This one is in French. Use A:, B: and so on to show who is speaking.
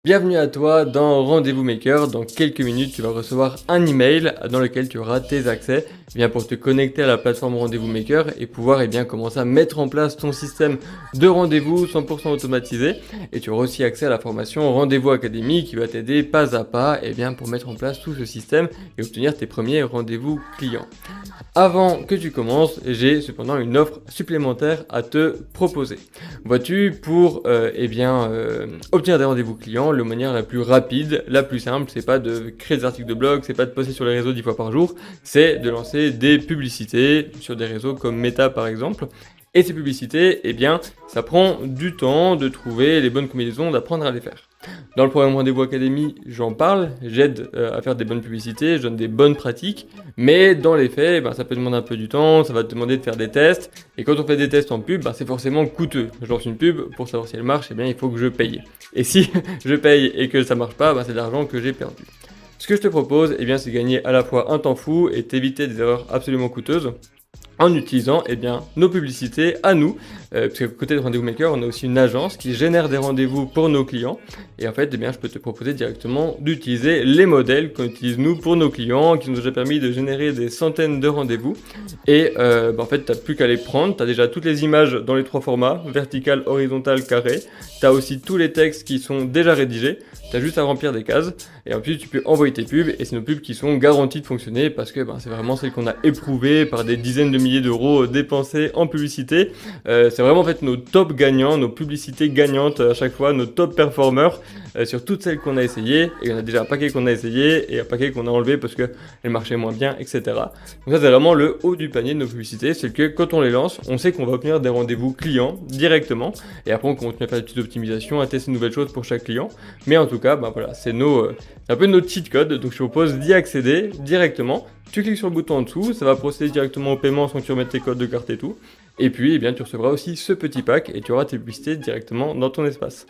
A: Bienvenue à toi dans Rendez-vous Maker. Dans quelques minutes, tu vas recevoir un email dans lequel tu auras tes accès pour te connecter à la plateforme Rendez-vous Maker et pouvoir commencer à mettre en place ton système de rendez-vous 100% automatisé. Et tu auras aussi accès à la formation Rendez-vous Académie qui va t'aider pas à pas pour mettre en place tout ce système et obtenir tes premiers rendez-vous clients. Avant que tu commences, j'ai cependant une offre supplémentaire à te proposer. Vois-tu, pour obtenir des rendez-vous clients, la manière la plus rapide, la plus simple, c'est pas de créer des articles de blog, c'est pas de poster sur les réseaux 10 fois par jour, c'est de lancer des publicités sur des réseaux comme Meta par exemple. Et ces publicités, ça prend du temps de trouver les bonnes combinaisons, d'apprendre à les faire. Dans le programme Rendez-vous Académie, j'en parle, j'aide à faire des bonnes publicités, je donne des bonnes pratiques, mais dans les faits, ça peut demander un peu du temps, ça va te demander de faire des tests, et quand on fait des tests en pub, c'est forcément coûteux. Je lance une pub, pour savoir si elle marche, il faut que je paye. Et si je paye et que ça marche pas, c'est de l'argent que j'ai perdu. Ce que je te propose, c'est gagner à la fois un temps fou et t'éviter des erreurs absolument coûteuses, en utilisant nos publicités à nous, parce qu'à côté de Rendez-vous Maker, on a aussi une agence qui génère des rendez-vous pour nos clients, et en fait, je peux te proposer directement d'utiliser les modèles qu'on utilise nous pour nos clients, qui nous ont déjà permis de générer des centaines de rendez-vous, et en fait, t'as plus qu'à les prendre, t'as déjà toutes les images dans les trois formats, vertical, horizontal, carré, t'as aussi tous les textes qui sont déjà rédigés, t'as juste à remplir des cases, et ensuite tu peux envoyer tes pubs, et c'est nos pubs qui sont garanties de fonctionner, parce que c'est vraiment celles qu'on a éprouvées par des dizaines de milliers d'euros dépensés en publicité. C'est vraiment en fait nos top gagnants, nos publicités gagnantes à chaque fois, nos top performers sur toutes celles qu'on a essayées, et il y en a déjà un paquet qu'on a essayé, et un paquet qu'on a enlevé parce qu'elles marchaient moins bien, etc. Donc ça c'est vraiment le haut du panier de nos publicités, c'est que quand on les lance, on sait qu'on va obtenir des rendez-vous clients directement, et après on continue à faire des petites optimisations, à tester de nouvelles choses pour chaque client, mais en tout cas, voilà, c'est un peu notre cheat code, donc je vous propose d'y accéder directement. Tu cliques sur le bouton en dessous, ça va procéder directement au paiement sans que tu remettes tes codes de carte et tout. Et puis, tu recevras aussi ce petit pack et tu auras tes publicités directement dans ton espace.